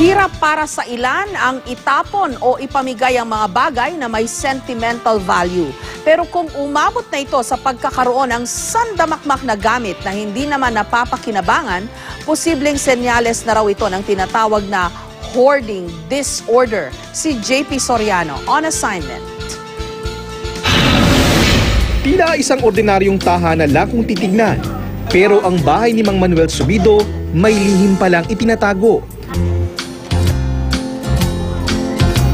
Mahirap para sa ilan ang itapon o ipamigay ang mga bagay na may sentimental value. Pero kung umabot na ito sa pagkakaroon ng sandamakmak na gamit na hindi naman napapakinabangan, posibleng senyales na raw ito ng tinatawag na hoarding disorder. Si JP Soriano on assignment. Tila isang ordinaryong tahanan lang kung titignan. Pero ang bahay ni Mang Manuel Subido may lihim palang itinatago.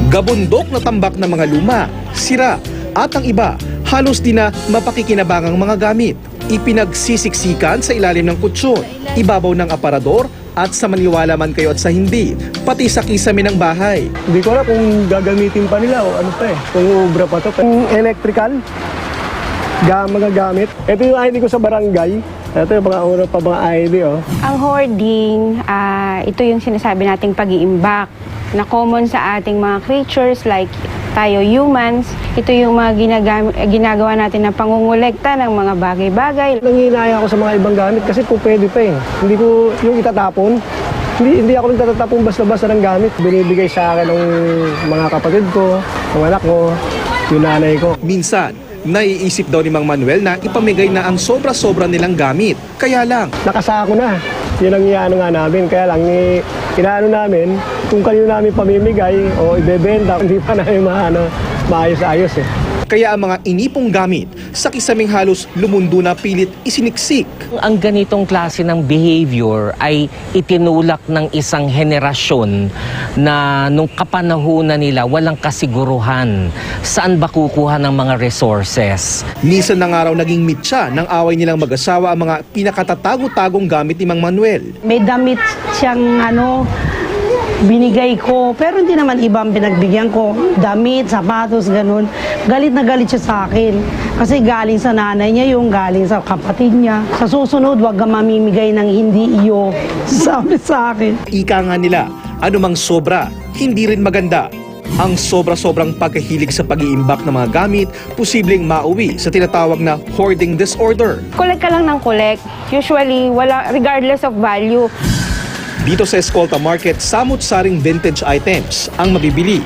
Gabundok na tambak ng mga luma, sira, at ang iba, halos di na mapakikinabangang mga gamit. Ipinagsisiksikan sa ilalim ng kutsyon, ibabaw ng aparador, at sa maniwala man kayo at sa hindi, pati sa kisame ng bahay. Hindi ko alam kung gagamitin pa nila o ano pa kung ubra pa to. Kung electrical, mga gamit. Ito yung ID ko sa barangay. Ito yung mga una pa mga ID. Oh. Ang hoarding, ito yung sinasabi nating pag-iimbak na common sa ating mga creatures like tayo humans. Ito yung mga ginagawa natin na pangungulekta ng mga bagay-bagay. Nanginaya ako sa mga ibang gamit kasi kung pwede pa Hindi ko yung itatapon. Hindi ako nagtatapon basta-basta ng gamit. Binibigay sa akin ng mga kapatid ko, ng anak ko, yung nanay ko. Minsan, naiisip daw ni Mang Manuel na ipamigay na ang sobra-sobra nilang gamit. Kaya lang, Nakasako na. Yun ang iano nga namin. Kaya lang, inaano namin, kung kanino namin pamimigay o ibebenta, hindi pa namin maayos-ayos kaya ang mga inipong gamit sa kisaming halos lumundo na pilit isiniksik. Ang ganitong klase ng behavior ay itinulak ng isang henerasyon na nung kapanahunan nila walang kasiguruhan saan ba kukuha ng mga resources. Minsan na nga raw naging mitya ng away nilang mag-asawa ang mga pinakatatago-tagong gamit ni Mang Manuel. May damit siyang binigay ko, pero hindi naman ibang pinagbigyan ko. Damit, sapatos, ganun. Galit na galit siya sa akin. Kasi galing sa nanay niya yung galing sa kapatid niya. Sa susunod, wag kang mamimigay ng hindi iyo. Sabi sa akin. Ika nga nila, anumang sobra, hindi rin maganda. Ang sobra-sobrang pagkahilig sa pag-iimbak ng mga gamit, posibleng mauwi sa tinatawag na hoarding disorder. Collect ka lang ng collect. Usually, regardless of value. Dito sa Escolta Market, samut-saring vintage items ang mabibili.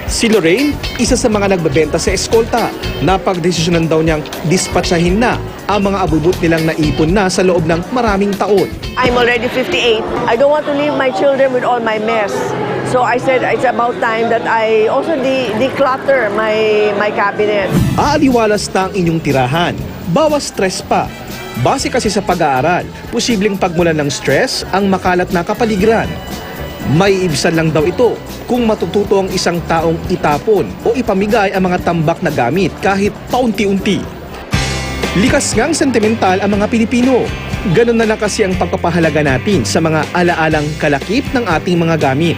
Si Lorraine, isa sa mga nagbebenta sa Escolta. Napagdesisyonan daw niyang dispatchahin na ang mga abubot nilang naipon na sa loob ng maraming taon. I'm already 58. I don't want to leave my children with all my mess. So I said it's about time that I also declutter my cabinet. Aaliwalas na ang inyong tirahan. Bawas stress pa. Base kasi sa pag-aaral, posibleng pagmulan ng stress ang makalat na kapaligiran. May ibisan lang daw ito kung matututo ang isang taong itapon o ipamigay ang mga tambak na gamit kahit paunti-unti. Likas ngang sentimental ang mga Pilipino. Ganun na lang kasi ang pagpapahalaga natin sa mga alaalang kalakip ng ating mga gamit.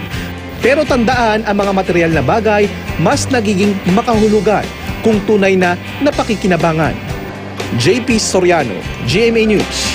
Pero tandaan, ang mga material na bagay mas nagiging makahulugan kung tunay na napakikinabangan. JP Soriano, GMA News.